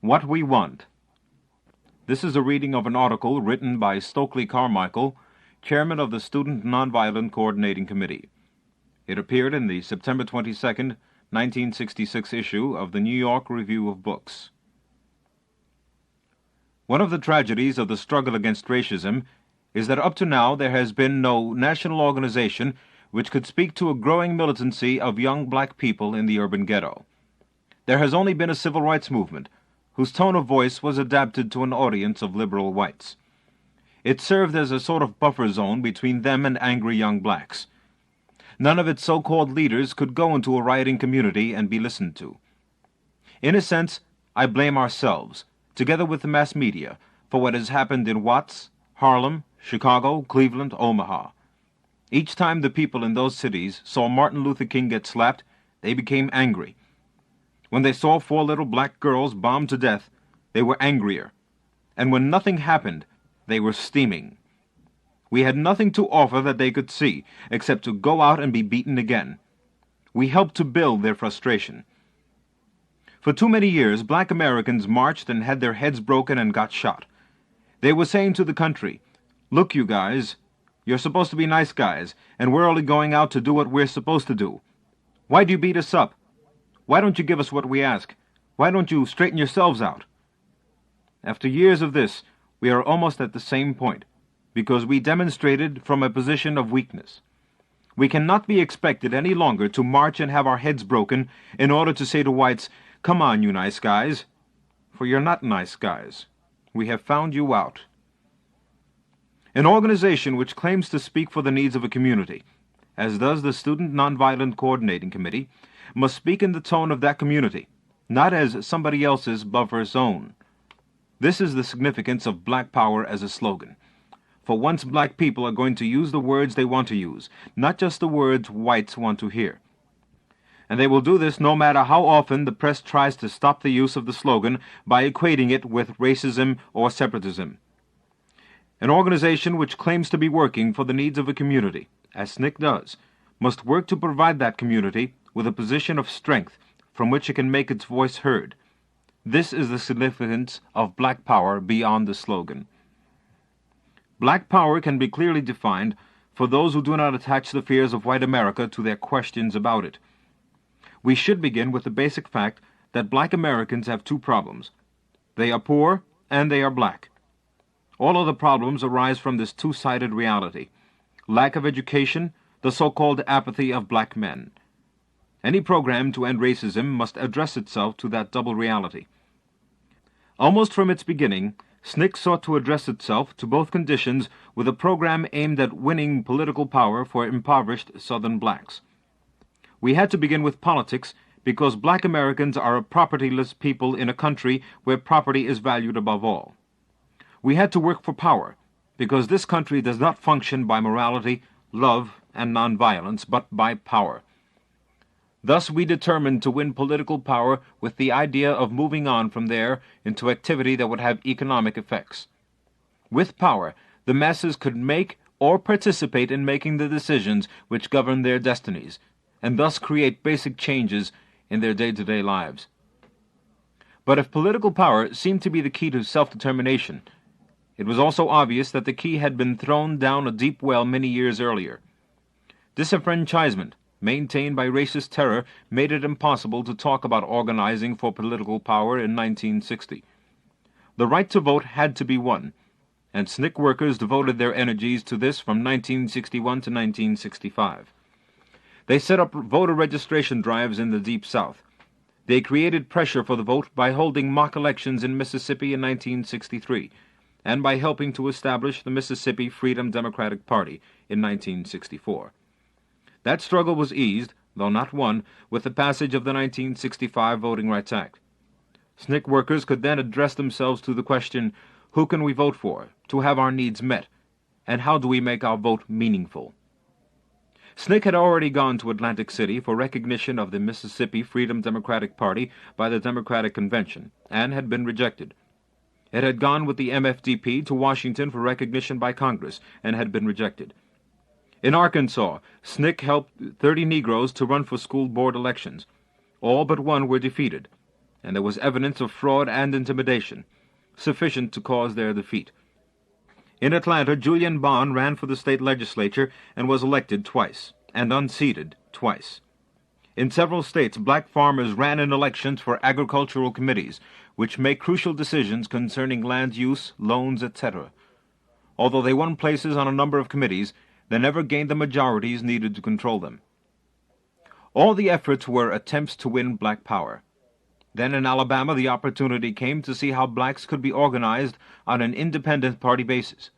What We Want. This is a reading of an article written by Stokely Carmichael, chairman of the Student Nonviolent Coordinating Committee. It appeared in the September 22, 1966 issue of the New York Review of Books. One of the tragedies of the struggle against racism is that up to now there has been no national organization which could speak to a growing militancy of young black people in the urban ghetto. There has only been a civil rights movement, whose tone of voice was adapted to an audience of liberal whites. It served as a sort of buffer zone between them and angry young blacks. None of its so-called leaders could go into a rioting community and be listened to. In a sense, I blame ourselves, together with the mass media, for what has happened in Watts, Harlem, Chicago, Cleveland, Omaha. Each time the people in those cities saw Martin Luther King get slapped, they became angry. When they saw 4 little black girls bombed to death, they were angrier. And when nothing happened, they were steaming. We had nothing to offer that they could see, except to go out and be beaten again. We helped to build their frustration. For too many years, black Americans marched and had their heads broken and got shot. They were saying to the country, "Look, you guys, you're supposed to be nice guys, and we're only going out to do what we're supposed to do. Why do you beat us up? Why don't you give us what we ask? Why don't you straighten yourselves out?" After years of this, we are almost at the same point, because we demonstrated from a position of weakness. We cannot be expected any longer to march and have our heads broken in order to say to whites, "Come on, you nice guys," for you're not nice guys. We have found you out. An organization which claims to speak for the needs of a community, as does the Student Nonviolent Coordinating Committee, must speak in the tone of that community, not as somebody else's buffer zone. This is the significance of black power as a slogan. For once black people are going to use the words they want to use, not just the words whites want to hear. And they will do this no matter how often the press tries to stop the use of the slogan by equating it with racism or separatism. An organization which claims to be working for the needs of a community, as SNCC does, must work to provide that community with a position of strength from which it can make its voice heard. This is the significance of black power beyond the slogan. Black power can be clearly defined for those who do not attach the fears of white America to their questions about it. We should begin with the basic fact that black Americans have 2 problems. They are poor and they are black. All other problems arise from this 2-sided reality: lack of education, the so-called apathy of black men. Any program to end racism must address itself to that double reality. Almost from its beginning, SNCC sought to address itself to both conditions with a program aimed at winning political power for impoverished Southern blacks. We had to begin with politics because black Americans are a propertyless people in a country where property is valued above all. We had to work for power because this country does not function by morality, love, and nonviolence, but by power. Thus we determined to win political power with the idea of moving on from there into activity that would have economic effects. With power, the masses could make or participate in making the decisions which govern their destinies, and thus create basic changes in their day-to-day lives. But if political power seemed to be the key to self-determination, it was also obvious that the key had been thrown down a deep well many years earlier. Disenfranchisement, maintained by racist terror, made it impossible to talk about organizing for political power in 1960. The right to vote had to be won, and SNCC workers devoted their energies to this from 1961 to 1965. They set up voter registration drives in the Deep South. They created pressure for the vote by holding mock elections in Mississippi in 1963, and by helping to establish the Mississippi Freedom Democratic Party in 1964. That struggle was eased, though not won, with the passage of the 1965 Voting Rights Act. SNCC workers could then address themselves to the question, who can we vote for to have our needs met, and how do we make our vote meaningful? SNCC had already gone to Atlantic City for recognition of the Mississippi Freedom Democratic Party by the Democratic Convention, and had been rejected. It had gone with the MFDP to Washington for recognition by Congress, and had been rejected. In Arkansas, SNCC helped 30 Negroes to run for school board elections. All but one were defeated, and there was evidence of fraud and intimidation, sufficient to cause their defeat. In Atlanta, Julian Bond ran for the state legislature and was elected twice, and unseated twice. In several states, black farmers ran in elections for agricultural committees, which make crucial decisions concerning land use, loans, etc. Although they won places on a number of committees, they never gained the majorities needed to control them. All the efforts were attempts to win black power. Then in Alabama, the opportunity came to see how blacks could be organized on an independent party basis.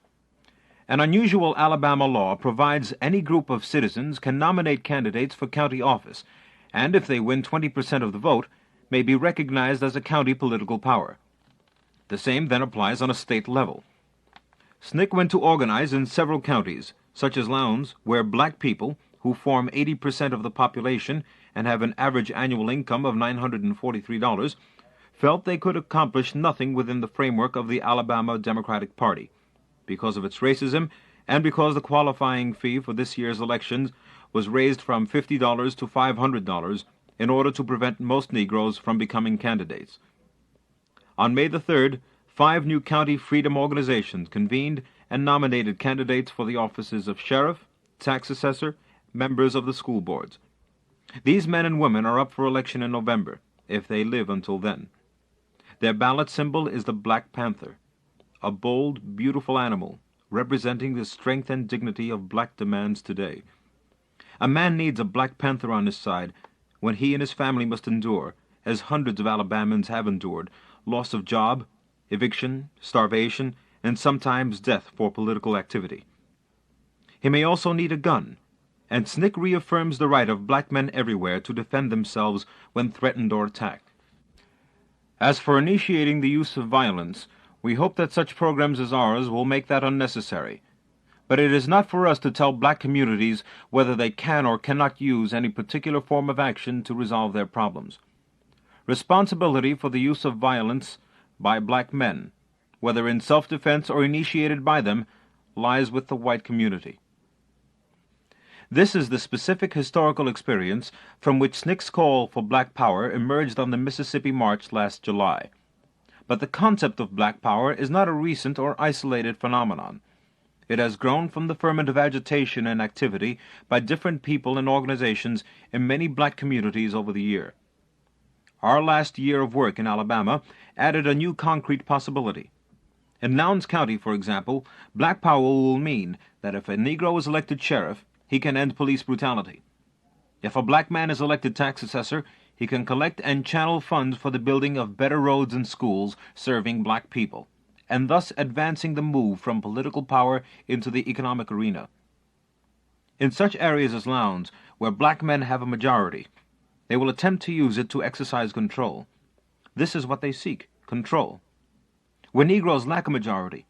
An unusual Alabama law provides any group of citizens can nominate candidates for county office, and if they win 20% of the vote, may be recognized as a county political power. The same then applies on a state level. SNCC went to organize in several counties, such as Lowndes, where black people, who form 80% of the population and have an average annual income of $943, felt they could accomplish nothing within the framework of the Alabama Democratic Party, because of its racism and because the qualifying fee for this year's elections was raised from $50 to $500 in order to prevent most Negroes from becoming candidates. On May the 3rd, 5 new county freedom organizations convened and nominated candidates for the offices of sheriff, tax assessor, members of the school boards. These men and women are up for election in November, if they live until then. Their ballot symbol is the Black Panther, a bold, beautiful animal representing the strength and dignity of black demands today. A man needs a Black Panther on his side when he and his family must endure, as hundreds of Alabamans have endured, loss of job, eviction, starvation, and sometimes death for political activity. He may also need a gun, and SNCC reaffirms the right of black men everywhere to defend themselves when threatened or attacked. As for initiating the use of violence, we hope that such programs as ours will make that unnecessary. But it is not for us to tell black communities whether they can or cannot use any particular form of action to resolve their problems. Responsibility for the use of violence by black men, whether in self-defense or initiated by them, lies with the white community. This is the specific historical experience from which SNCC's call for black power emerged on the Mississippi March last July. But the concept of black power is not a recent or isolated phenomenon. It has grown from the ferment of agitation and activity by different people and organizations in many black communities over the year. Our last year of work in Alabama added a new concrete possibility. In Lowndes County, for example, black power will mean that if a Negro is elected sheriff, he can end police brutality. If a black man is elected tax assessor, he can collect and channel funds for the building of better roads and schools serving black people, and thus advancing the move from political power into the economic arena. In such areas as Lowndes, where black men have a majority, they will attempt to use it to exercise control. This is what they seek, control. Where Negroes lack a majority,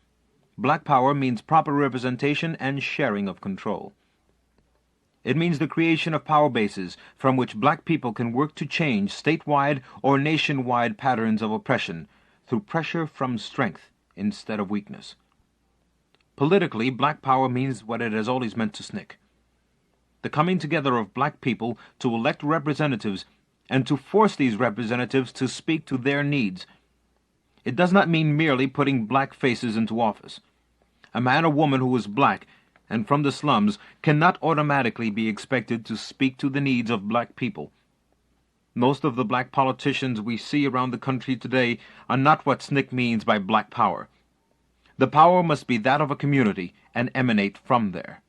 black power means proper representation and sharing of control. It means the creation of power bases from which black people can work to change statewide or nationwide patterns of oppression through pressure from strength instead of weakness. Politically, black power means what it has always meant to SNCC: the coming together of black people to elect representatives and to force these representatives to speak to their needs. It does not mean merely putting black faces into office. A man or woman who is black and from the slums cannot automatically be expected to speak to the needs of black people. Most of the black politicians we see around the country today are not what SNCC means by black power. The power must be that of a community and emanate from there.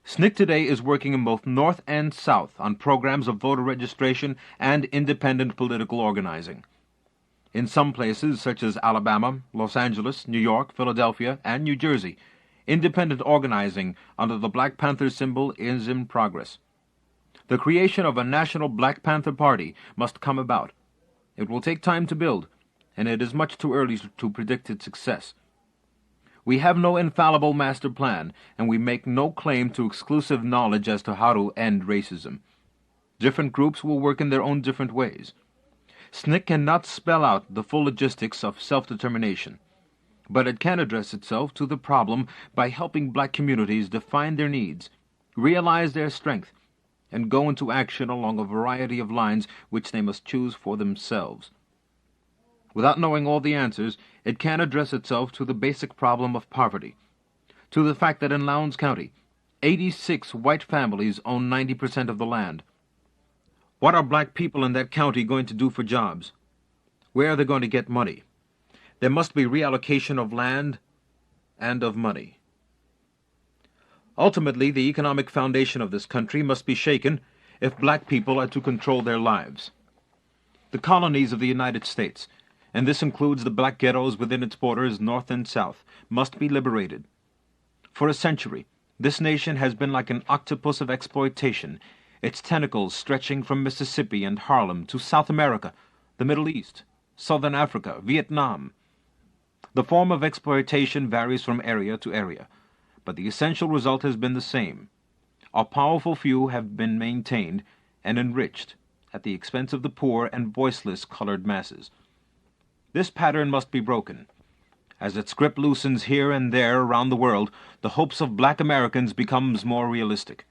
SNCC today is working in both North and South on programs of voter registration and independent political organizing. In some places, such as Alabama, Los Angeles, New York, Philadelphia, and New Jersey, independent organizing under the Black Panther symbol is in progress. The creation of a national Black Panther Party must come about. It will take time to build, and it is much too early to predict its success. We have no infallible master plan, and we make no claim to exclusive knowledge as to how to end racism. Different groups will work in their own different ways. SNCC cannot spell out the full logistics of self-determination, but it can address itself to the problem by helping black communities define their needs, realize their strength, and go into action along a variety of lines which they must choose for themselves. Without knowing all the answers, it can address itself to the basic problem of poverty, to the fact that in Lowndes County, 86 white families own 90% of the land. What are black people in that county going to do for jobs? Where are they going to get money? There must be reallocation of land and of money. Ultimately, the economic foundation of this country must be shaken if black people are to control their lives. The colonies of the United States, and this includes the black ghettos within its borders, north and south, must be liberated. For a century, this nation has been like an octopus of exploitation, its tentacles stretching from Mississippi and Harlem to South America, the Middle East, Southern Africa, Vietnam. The form of exploitation varies from area to area, but the essential result has been the same. A powerful few have been maintained and enriched at the expense of the poor and voiceless colored masses. This pattern must be broken. As its grip loosens here and there around the world, the hopes of black Americans becomes more realistic.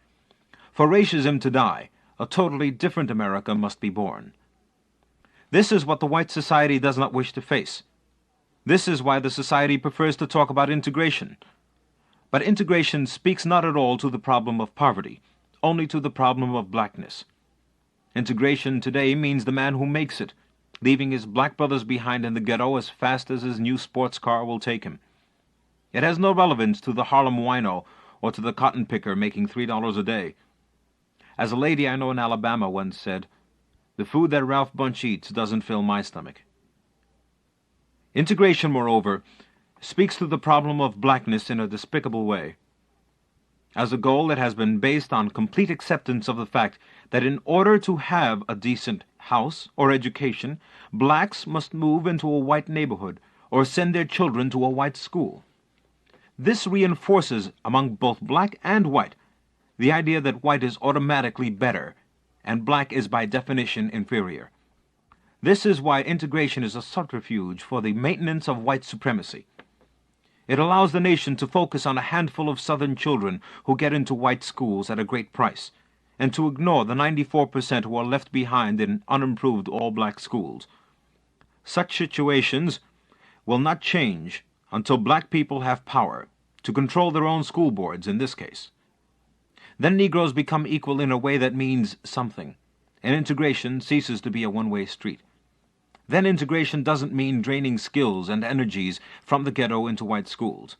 For racism to die, a totally different America must be born. This is what the white society does not wish to face. This is why the society prefers to talk about integration. But integration speaks not at all to the problem of poverty, only to the problem of blackness. Integration today means the man who makes it, leaving his black brothers behind in the ghetto as fast as his new sports car will take him. It has no relevance to the Harlem wino or to the cotton picker making $3 a day. As a lady I know in Alabama once said, "The food that Ralph Bunche eats doesn't fill my stomach." Integration, moreover, speaks to the problem of blackness in a despicable way. As a goal, it has been based on complete acceptance of the fact that in order to have a decent house or education, blacks must move into a white neighborhood or send their children to a white school. This reinforces among both black and white the idea that white is automatically better and black is by definition inferior. This is why integration is a subterfuge for the maintenance of white supremacy. It allows the nation to focus on a handful of Southern children who get into white schools at a great price, and to ignore the 94% who are left behind in unimproved all-black schools. Such situations will not change until black people have power to control their own school boards in this case. Then Negroes become equal in a way that means something, and integration ceases to be a one-way street. Then integration doesn't mean draining skills and energies from the ghetto into white schools.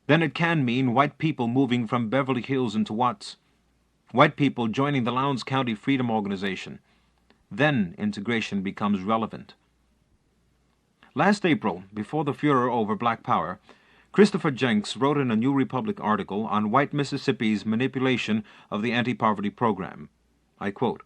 Then it can mean white people moving from Beverly Hills into Watts, white people joining the Lowndes County Freedom Organization. Then integration becomes relevant. Last April, before the furor over black power, Christopher Jenks wrote in a New Republic article on white Mississippi's manipulation of the anti-poverty program. I quote,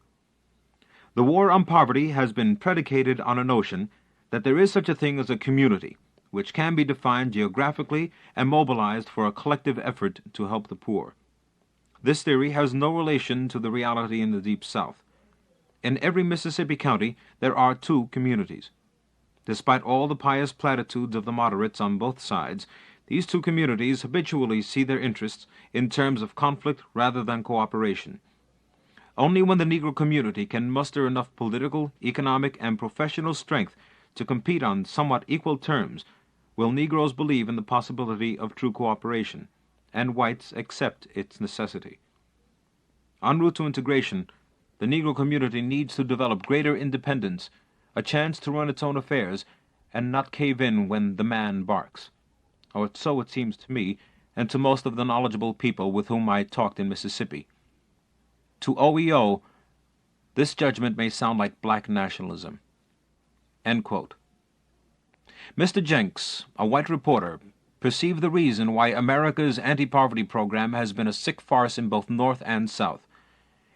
"The war on poverty has been predicated on a notion that there is such a thing as a community, which can be defined geographically and mobilized for a collective effort to help the poor. This theory has no relation to the reality in the Deep South. In every Mississippi county there are two communities. Despite all the pious platitudes of the moderates on both sides, these two communities habitually see their interests in terms of conflict rather than cooperation. Only when the Negro community can muster enough political, economic, and professional strength to compete on somewhat equal terms will Negroes believe in the possibility of true cooperation, and whites accept its necessity. En route to integration, the Negro community needs to develop greater independence, a chance to run its own affairs, and not cave in when the man barks. Or so it seems to me, and to most of the knowledgeable people with whom I talked in Mississippi. To OEO, this judgment may sound like black nationalism." End quote. Mr. Jenks, a white reporter, perceived the reason why America's anti-poverty program has been a sick farce in both North and South.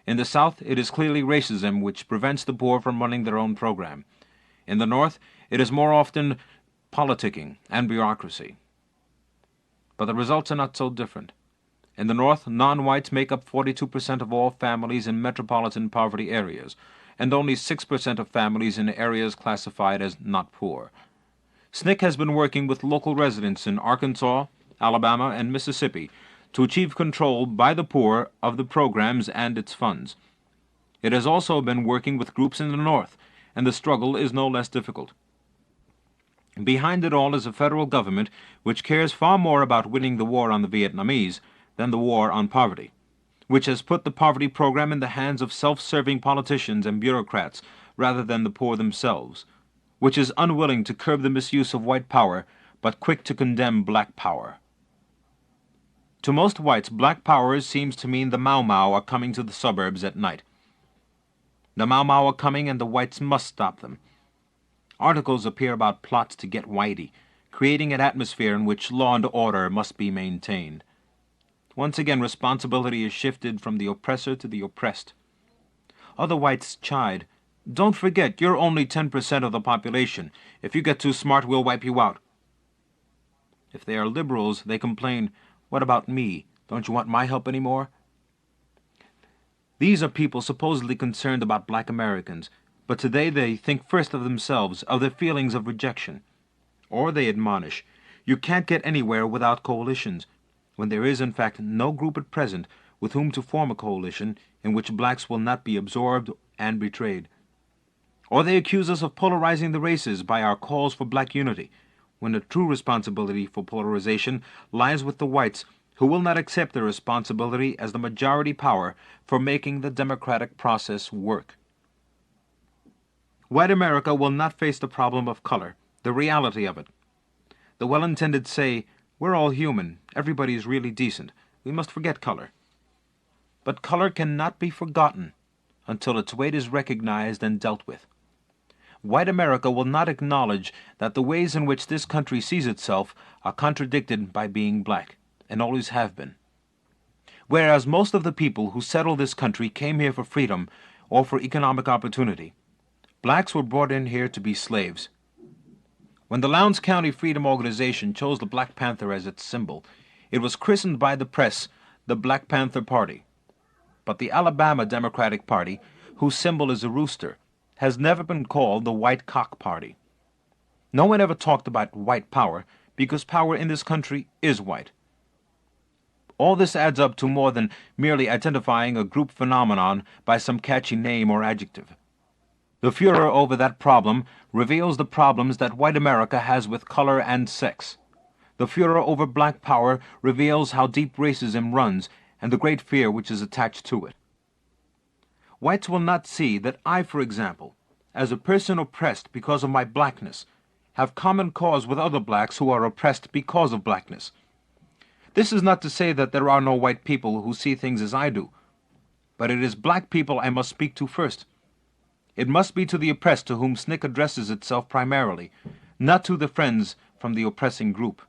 In the South, it is clearly racism which prevents the poor from running their own program. In the North, it is more often politicking and bureaucracy. But the results are not so different. In the North, non-whites make up 42% of all families in metropolitan poverty areas, and only 6% of families in areas classified as not poor. SNCC has been working with local residents in Arkansas, Alabama, and Mississippi to achieve control by the poor of the programs and its funds. It has also been working with groups in the North, and the struggle is no less difficult. Behind it all is a federal government which cares far more about winning the war on the Vietnamese than the war on poverty, which has put the poverty program in the hands of self-serving politicians and bureaucrats rather than the poor themselves, which is unwilling to curb the misuse of white power but quick to condemn black power. To most whites, black power seems to mean the Mau Mau are coming to the suburbs at night. The Mau Mau are coming and the whites must stop them. Articles appear about plots to get whitey, creating an atmosphere in which law and order must be maintained. Once again, responsibility is shifted from the oppressor to the oppressed. Other whites chide, "Don't forget, you're only 10% of the population. If you get too smart, we'll wipe you out." If they are liberals, they complain, "What about me? Don't you want my help anymore?" These are people supposedly concerned about black Americans, but today they think first of themselves, of their feelings of rejection. Or they admonish, "You can't get anywhere without coalitions," when there is in fact no group at present with whom to form a coalition in which blacks will not be absorbed and betrayed. Or they accuse us of polarizing the races by our calls for black unity, when the true responsibility for polarization lies with the whites, who will not accept their responsibility as the majority power for making the democratic process work. White America will not face the problem of color, the reality of it. The well-intended say, "We're all human, everybody is really decent, we must forget color." But color cannot be forgotten until its weight is recognized and dealt with. White America will not acknowledge that the ways in which this country sees itself are contradicted by being black, and always have been. Whereas most of the people who settled this country came here for freedom or for economic opportunity, blacks were brought in here to be slaves. When the Lowndes County Freedom Organization chose the Black Panther as its symbol, it was christened by the press the Black Panther Party. But the Alabama Democratic Party, whose symbol is a rooster, has never been called the White Cock Party. No one ever talked about white power because power in this country is white. All this adds up to more than merely identifying a group phenomenon by some catchy name or adjective. The furor over that problem reveals the problems that white America has with color and sex. The furor over black power reveals how deep racism runs and the great fear which is attached to it. Whites will not see that I, for example, as a person oppressed because of my blackness, have common cause with other blacks who are oppressed because of blackness. This is not to say that there are no white people who see things as I do, but it is black people I must speak to first. It must be to the oppressed to whom SNCC addresses itself primarily, not to the friends from the oppressing group.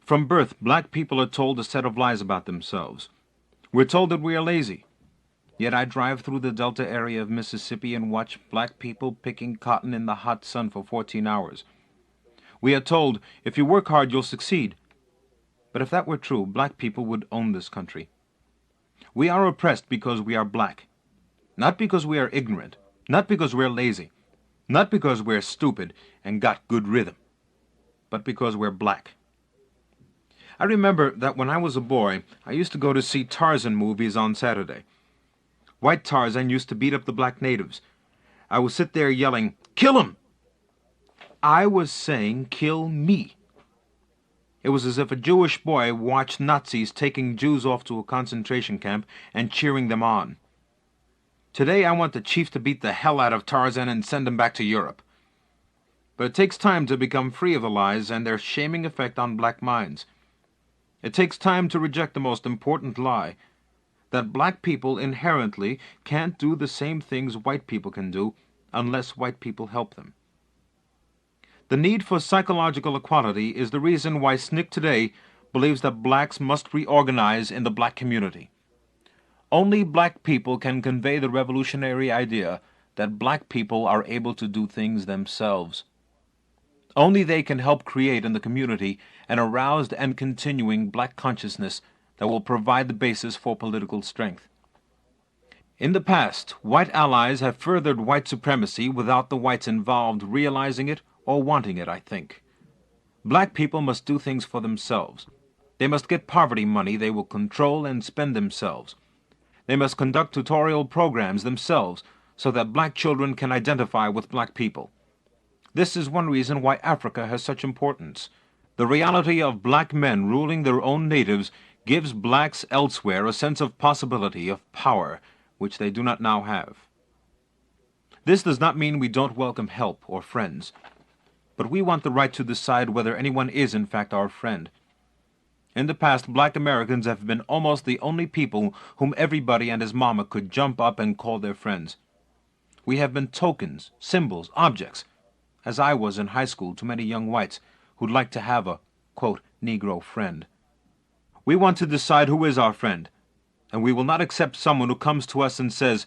From birth, black people are told a set of lies about themselves. We're told that we are lazy. Yet I drive through the Delta area of Mississippi and watch black people picking cotton in the hot sun for 14 hours. We are told, if you work hard, you'll succeed. But if that were true, black people would own this country. We are oppressed because we are black. Not because we are ignorant, not because we're lazy, not because we're stupid and got good rhythm, but because we're black. I remember that when I was a boy, I used to go to see Tarzan movies on Saturday. White Tarzan used to beat up the black natives. I would sit there yelling, "Kill him!" I was saying, "Kill me." It was as if a Jewish boy watched Nazis taking Jews off to a concentration camp and cheering them on. Today I want the chief to beat the hell out of Tarzan and send him back to Europe. But it takes time to become free of the lies and their shaming effect on black minds. It takes time to reject the most important lie, that black people inherently can't do the same things white people can do unless white people help them. The need for psychological equality is the reason why SNCC today believes that blacks must reorganize in the black community. Only black people can convey the revolutionary idea that black people are able to do things themselves. Only they can help create in the community an aroused and continuing black consciousness that will provide the basis for political strength. In the past, white allies have furthered white supremacy without the whites involved realizing it or wanting it, I think. Black people must do things for themselves. They must get poverty money they will control and spend themselves. They must conduct tutorial programs themselves so that black children can identify with black people. This is one reason why Africa has such importance. The reality of black men ruling their own natives gives blacks elsewhere a sense of possibility, of power, which they do not now have. This does not mean we don't welcome help or friends, but we want the right to decide whether anyone is in fact our friend. In the past, black Americans have been almost the only people whom everybody and his mama could jump up and call their friends. We have been tokens, symbols, objects, as I was in high school to many young whites who'd like to have a, quote, Negro friend. We want to decide who is our friend, and we will not accept someone who comes to us and says,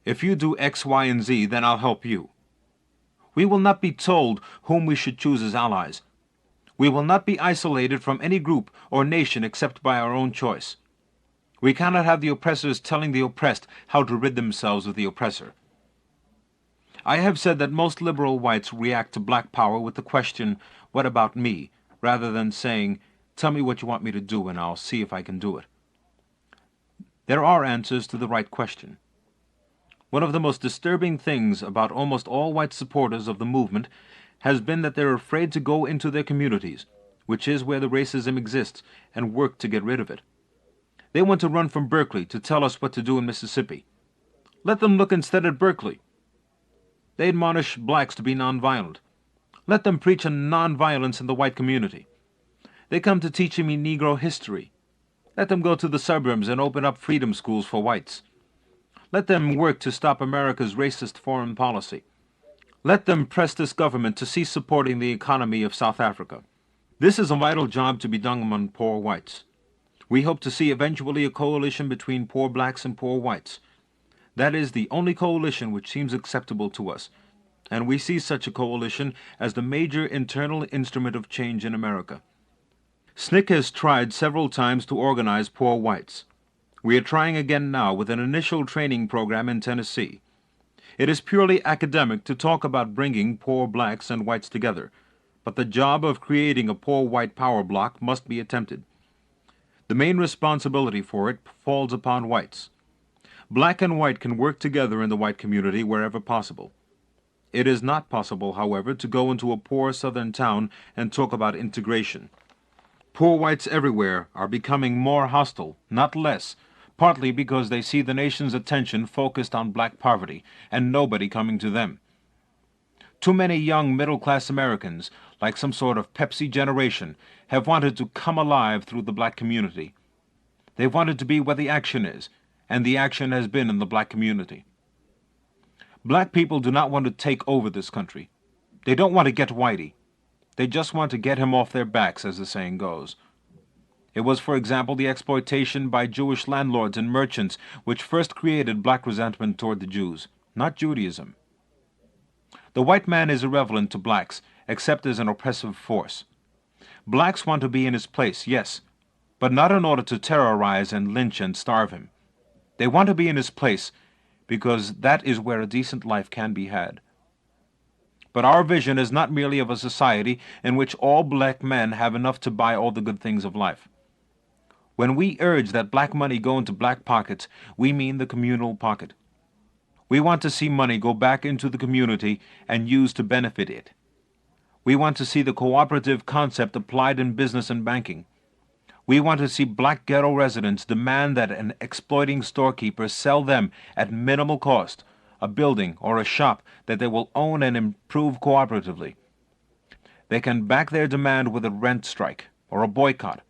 if you do X, Y, and Z, then I'll help you. We will not be told whom we should choose as allies. We will not be isolated from any group or nation except by our own choice. We cannot have the oppressors telling the oppressed how to rid themselves of the oppressor. I have said that most liberal whites react to black power with the question, what about me, rather than saying, tell me what you want me to do and I'll see if I can do it. There are answers to the right question. One of the most disturbing things about almost all white supporters of the movement has been that they're afraid to go into their communities, which is where the racism exists, and work to get rid of it. They want to run from Berkeley to tell us what to do in Mississippi. Let them look instead at Berkeley. They admonish blacks to be nonviolent. Let them preach on nonviolence in the white community. They come to teaching me Negro history. Let them go to the suburbs and open up freedom schools for whites. Let them work to stop America's racist foreign policy. Let them press this government to cease supporting the economy of South Africa. This is a vital job to be done among poor whites. We hope to see eventually a coalition between poor blacks and poor whites. That is the only coalition which seems acceptable to us, and we see such a coalition as the major internal instrument of change in America. SNCC has tried several times to organize poor whites. We are trying again now with an initial training program in Tennessee. It is purely academic to talk about bringing poor blacks and whites together, but the job of creating a poor white power bloc must be attempted. The main responsibility for it falls upon whites. Black and white can work together in the white community wherever possible. It is not possible, however, to go into a poor southern town and talk about integration. Poor whites everywhere are becoming more hostile, not less, partly because they see the nation's attention focused on black poverty and nobody coming to them. Too many young middle-class Americans, like some sort of Pepsi generation, have wanted to come alive through the black community. They've wanted to be where the action is, and the action has been in the black community. Black people do not want to take over this country. They don't want to get Whitey. They just want to get him off their backs, as the saying goes. It was, for example, the exploitation by Jewish landlords and merchants which first created black resentment toward the Jews, not Judaism. The white man is irrelevant to blacks, except as an oppressive force. Blacks want to be in his place, yes, but not in order to terrorize and lynch and starve him. They want to be in his place because that is where a decent life can be had. But our vision is not merely of a society in which all black men have enough to buy all the good things of life. When we urge that black money go into black pockets, we mean the communal pocket. We want to see money go back into the community and used to benefit it. We want to see the cooperative concept applied in business and banking. We want to see black ghetto residents demand that an exploiting storekeeper sell them at minimal cost a building or a shop that they will own and improve cooperatively. They can back their demand with a rent strike or a boycott,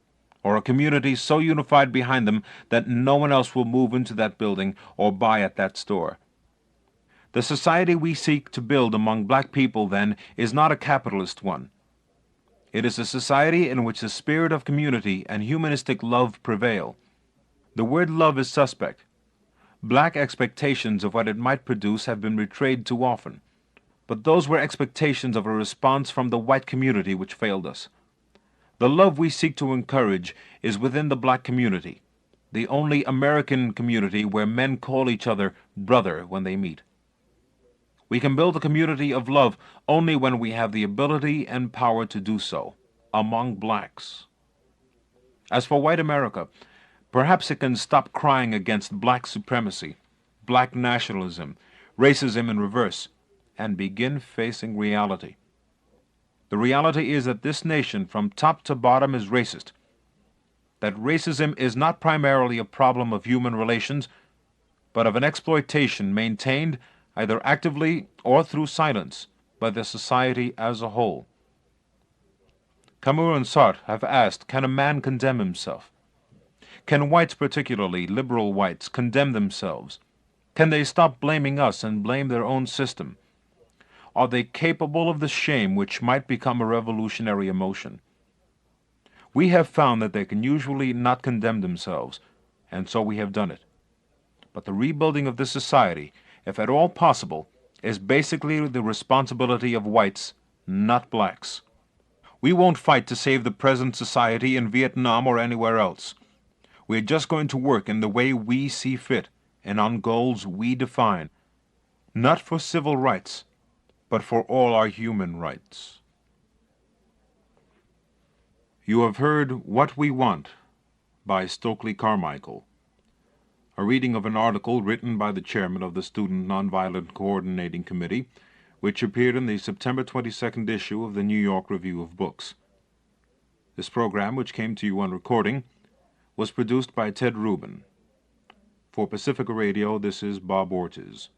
or a community so unified behind them that no one else will move into that building or buy at that store. The society we seek to build among black people, then, is not a capitalist one. It is a society in which the spirit of community and humanistic love prevail. The word love is suspect. Black expectations of what it might produce have been betrayed too often, but those were expectations of a response from the white community which failed us. The love we seek to encourage is within the black community, the only American community where men call each other brother when they meet. We can build a community of love only when we have the ability and power to do so, among blacks. As for white America, perhaps it can stop crying against black supremacy, black nationalism, racism in reverse, and begin facing reality. The reality is that this nation, from top to bottom, is racist. That racism is not primarily a problem of human relations, but of an exploitation maintained either actively or through silence by the society as a whole. Camus and Sartre have asked, can a man condemn himself? Can whites, particularly liberal whites, condemn themselves? Can they stop blaming us and blame their own system? Are they capable of the shame which might become a revolutionary emotion? We have found that they can usually not condemn themselves, and so we have done it. But the rebuilding of this society, if at all possible, is basically the responsibility of whites, not blacks. We won't fight to save the present society in Vietnam or anywhere else. We're just going to work in the way we see fit and on goals we define, not for civil rights, but for all our human rights. You have heard What We Want by Stokely Carmichael, a reading of an article written by the chairman of the Student Nonviolent Coordinating Committee, which appeared in the September 22nd issue of the New York Review of Books. This program, which came to you on recording, was produced by Ted Rubin. For Pacifica Radio, this is Bob Ortiz.